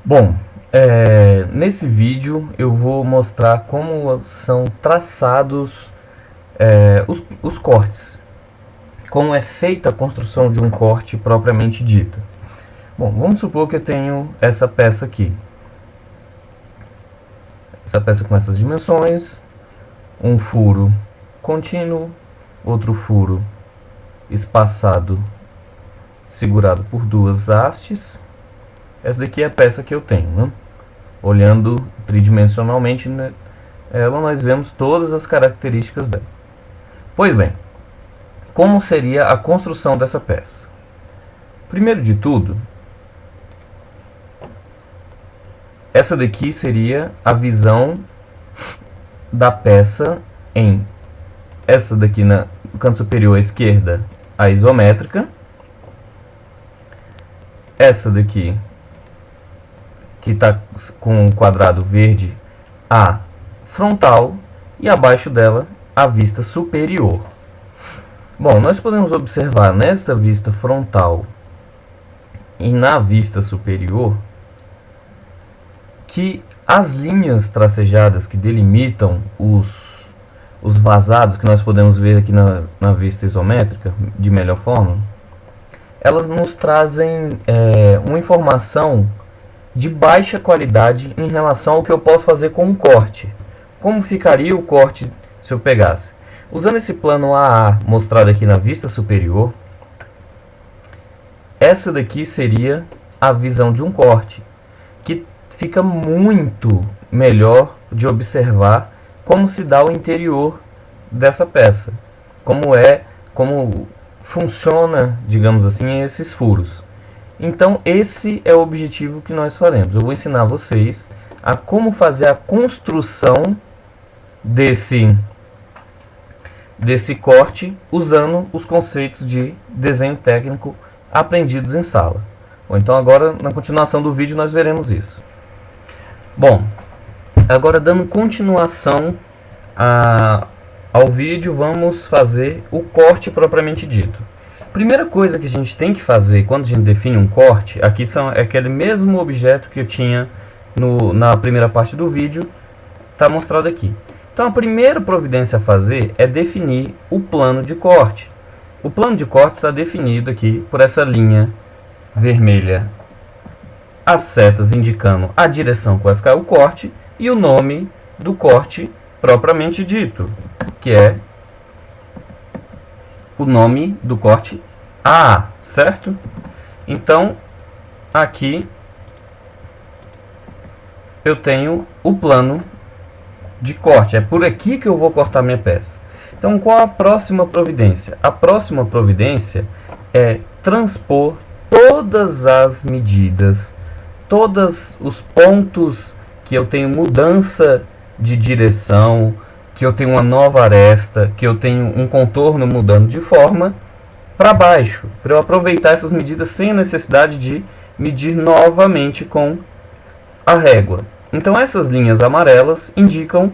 Bom, nesse vídeo eu vou mostrar como são traçados os cortes, como é feita a construção de um corte propriamente dita. Bom, vamos supor que eu tenho essa peça aqui, essa peça com essas dimensões, um furo contínuo, outro furo espaçado, segurado por duas hastes. Essa daqui é a peça que eu tenho, né? Olhando tridimensionalmente, né, ela, nós vemos todas as características dela. Pois bem, como seria a construção dessa peça? Primeiro de tudo, essa daqui seria a visão da peça em essa daqui no canto superior à esquerda, a isométrica. Essa daqui, que está com um quadrado verde, a frontal, e abaixo dela a vista superior. Bom, nós podemos observar nesta vista frontal e na vista superior que as linhas tracejadas que delimitam os vazados que nós podemos ver aqui na vista isométrica de melhor forma, elas nos trazem uma informação de baixa qualidade em relação ao que eu posso fazer com um corte. Como ficaria o corte se eu pegasse? Usando esse plano AA mostrado aqui na vista superior, essa daqui seria a visão de um corte, que fica muito melhor de observar como se dá o interior dessa peça, como funciona, digamos assim, esses furos. Então esse é o objetivo que nós faremos. Eu vou ensinar vocês a como fazer a construção desse corte usando os conceitos de desenho técnico aprendidos em sala. Ou então agora, na continuação do vídeo, nós veremos isso. Bom, agora dando continuação ao vídeo, vamos fazer o corte propriamente dito. Primeira coisa que a gente tem que fazer quando a gente define um corte, aqui é aquele mesmo objeto que eu tinha na primeira parte do vídeo, está mostrado aqui. Então a primeira providência a fazer é definir o plano de corte. O plano de corte está definido aqui por essa linha vermelha, as setas indicando a direção que vai ficar o corte e o nome do corte propriamente dito, que é o nome do corte AA, certo? Então, aqui eu tenho o plano de corte. É por aqui que eu vou cortar minha peça. Então, qual a próxima providência? A próxima providência é transpor todas as medidas, todos os pontos que eu tenho mudança de direção, que eu tenho uma nova aresta, que eu tenho um contorno mudando de forma, para baixo, para eu aproveitar essas medidas sem a necessidade de medir novamente com a régua. Então essas linhas amarelas indicam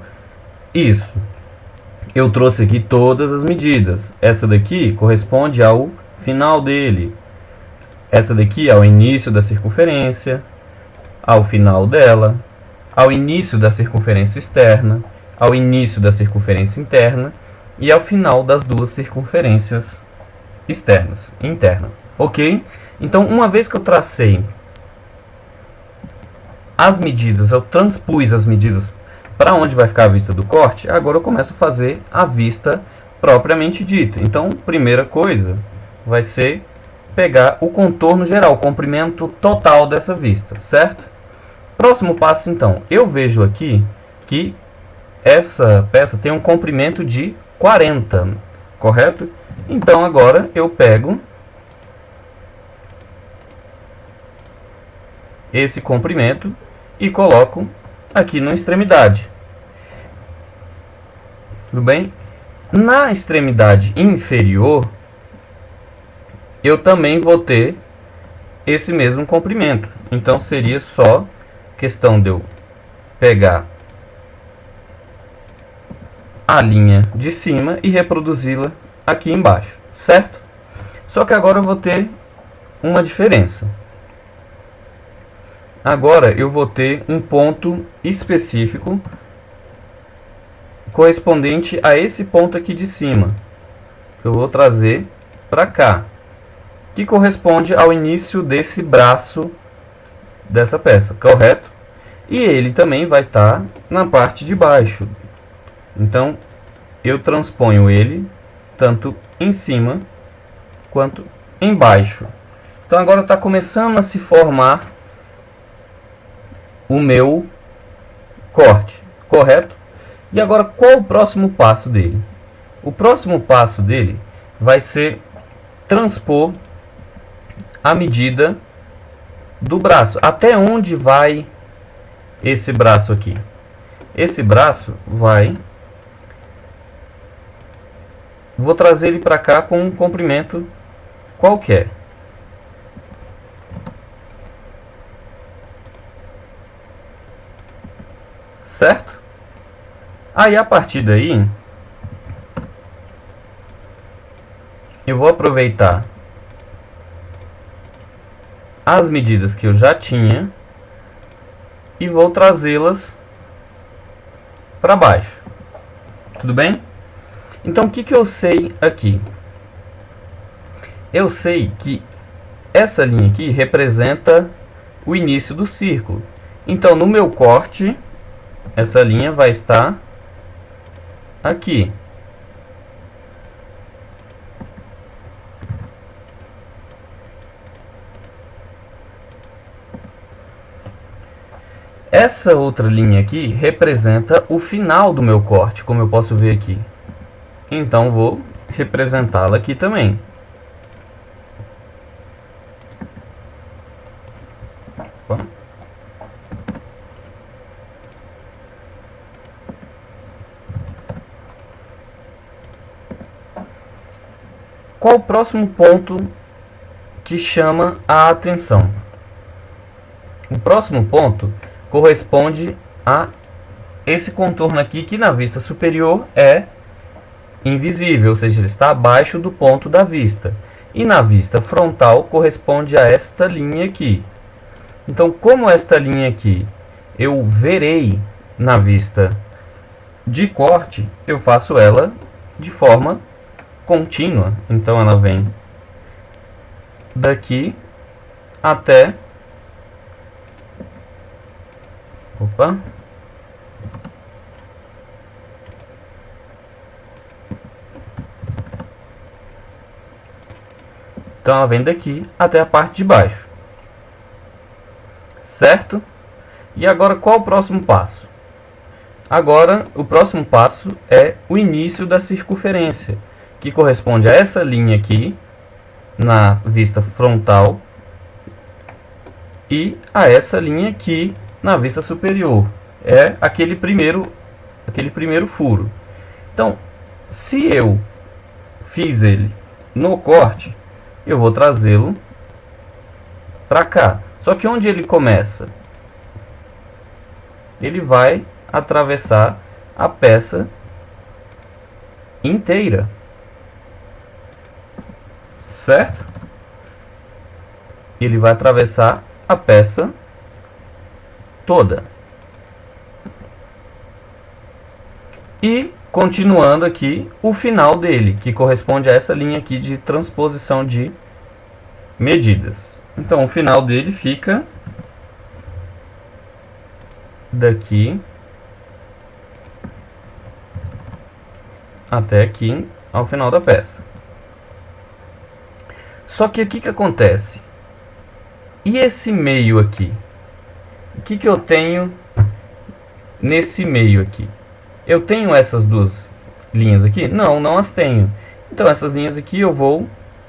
isso. Eu trouxe aqui todas as medidas. Essa daqui corresponde ao final dele. Essa daqui ao início da circunferência, ao final dela, ao início da circunferência externa, ao início da circunferência interna e ao final das duas circunferências interna. Ok? Então, uma vez que eu tracei as medidas, eu transpus as medidas para onde vai ficar a vista do corte, agora eu começo a fazer a vista propriamente dita. Então, primeira coisa vai ser pegar o contorno geral, o comprimento total dessa vista, certo? Próximo passo, então, eu vejo aqui que essa peça tem um comprimento de 40, correto? Então, agora eu pego esse comprimento e coloco aqui na extremidade. Tudo bem? Na extremidade inferior, eu também vou ter esse mesmo comprimento. Então, seria só questão de eu pegar a linha de cima e reproduzi-la aqui embaixo, certo? Só que agora eu vou ter uma diferença. Agora eu vou ter um ponto específico correspondente a esse ponto aqui de cima. Eu vou trazer para cá, que corresponde ao início desse braço dessa peça, correto? E ele também vai estar na parte de baixo. Então eu transponho ele tanto em cima quanto embaixo. Então agora está começando a se formar o meu corte, correto? E agora qual o próximo passo dele? O próximo passo dele vai ser transpor a medida do braço. Até onde vai esse braço aqui? Esse braço vai... Vou trazer ele para cá com um comprimento qualquer. Certo? Aí a partir daí, eu vou aproveitar as medidas que eu já tinha e vou trazê-las para baixo. Tudo bem? Então o que eu sei aqui? Eu sei que essa linha aqui representa o início do círculo. Então no meu corte, essa linha vai estar aqui. Essa outra linha aqui representa o final do meu corte, como eu posso ver aqui. Então vou representá-la aqui também. Opa. Qual o próximo ponto que chama a atenção? O próximo ponto corresponde a esse contorno aqui, que na vista superior é invisível, ou seja, ele está abaixo do ponto da vista. E na vista frontal corresponde a esta linha aqui. Então, como esta linha aqui eu verei na vista de corte, eu faço ela de forma contínua. Então ela vem daqui até... Opa! Então ela vem daqui até a parte de baixo. Certo? E agora qual o próximo passo? Agora o próximo passo é o início da circunferência, que corresponde a essa linha aqui na vista frontal e a essa linha aqui na vista superior. É aquele primeiro furo. Então, se eu fiz ele no corte, eu vou trazê-lo para cá. Só que onde ele começa? Ele vai atravessar a peça inteira. Certo? Ele vai atravessar a peça toda. E continuando aqui o final dele, que corresponde a essa linha aqui de transposição de medidas. Então o final dele fica daqui até aqui ao final da peça. Só que o que acontece? E esse meio aqui? O que eu tenho nesse meio aqui? Eu tenho essas duas linhas aqui? Não, não as tenho. Então essas linhas aqui eu vou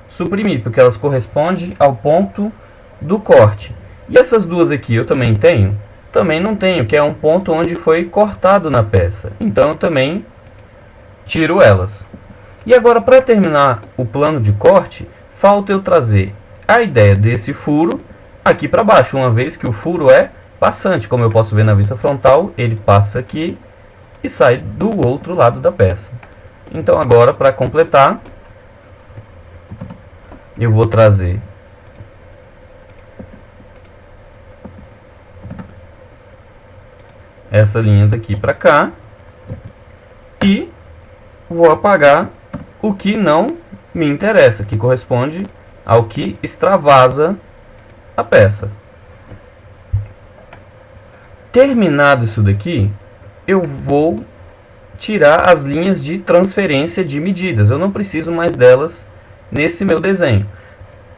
suprimir, porque elas correspondem ao ponto do corte. E essas duas aqui eu também tenho? Também não tenho, que é um ponto onde foi cortado na peça. Então eu também tiro elas. E agora, para terminar o plano de corte, falta eu trazer a ideia desse furo aqui para baixo, uma vez que o furo é passante. Como eu posso ver na vista frontal, ele passa aqui e sai do outro lado da peça. Então agora, para completar, eu vou trazer essa linha daqui para cá e vou apagar o que não me interessa, que corresponde ao que extravasa a peça. Terminado isso daqui, eu vou tirar as linhas de transferência de medidas. Eu não preciso mais delas nesse meu desenho.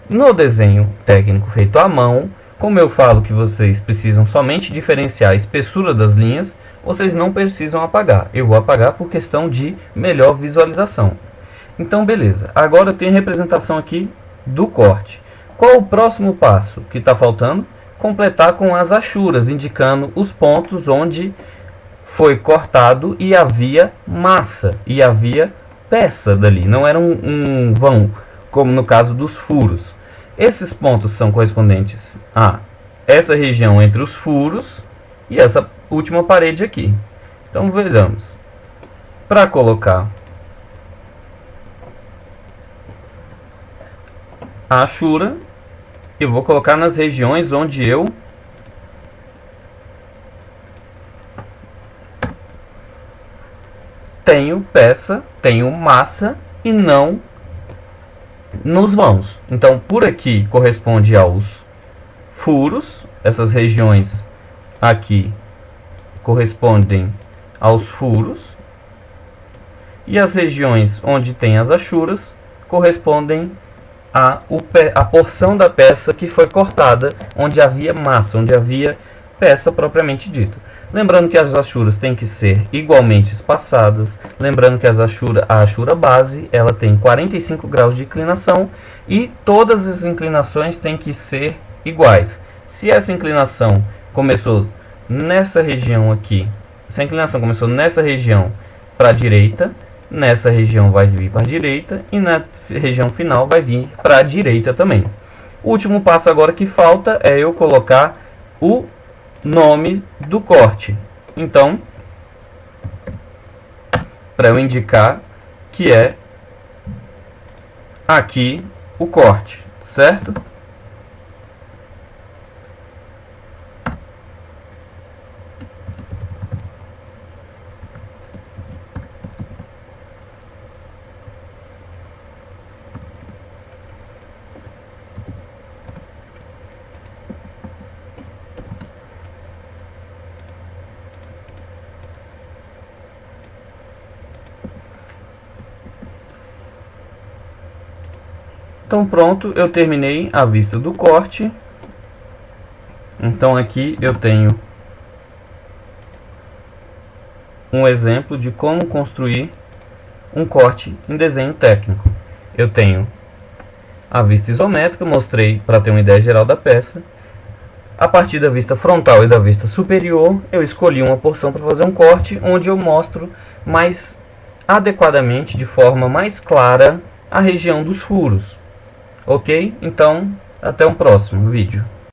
No desenho técnico feito à mão, como eu falo que vocês precisam somente diferenciar a espessura das linhas, vocês não precisam apagar. Eu vou apagar por questão de melhor visualização. Então, beleza. Agora eu tenho a representação aqui do corte. Qual o próximo passo que está faltando? Completar com as achuras, indicando os pontos onde foi cortado e havia massa, e havia peça dali. Não era um vão, como no caso dos furos. Esses pontos são correspondentes a essa região entre os furos e essa última parede aqui. Então vejamos. Para colocar a achura, eu vou colocar nas regiões onde eu tenho peça, tenho massa e não nos vãos. Então, por aqui corresponde aos furos, essas regiões aqui correspondem aos furos, e as regiões onde tem as achuras correspondem a porção da peça que foi cortada, onde havia massa, onde havia peça propriamente dita. Lembrando que as achuras têm que ser igualmente espaçadas, lembrando que a achura base ela tem 45 graus de inclinação e todas as inclinações têm que ser iguais. Se essa inclinação começou nessa região aqui, se a inclinação começou nessa região para a direita, nessa região vai vir para a direita e na região final vai vir para a direita também. O último passo agora que falta é eu colocar o nome do corte. Então, para eu indicar que é aqui o corte, certo? Então pronto, eu terminei a vista do corte. Então aqui eu tenho um exemplo de como construir um corte em desenho técnico. Eu tenho a vista isométrica, mostrei para ter uma ideia geral da peça. A partir da vista frontal e da vista superior, eu escolhi uma porção para fazer um corte, onde eu mostro mais adequadamente, de forma mais clara, a região dos furos. Ok? Então, até um próximo vídeo.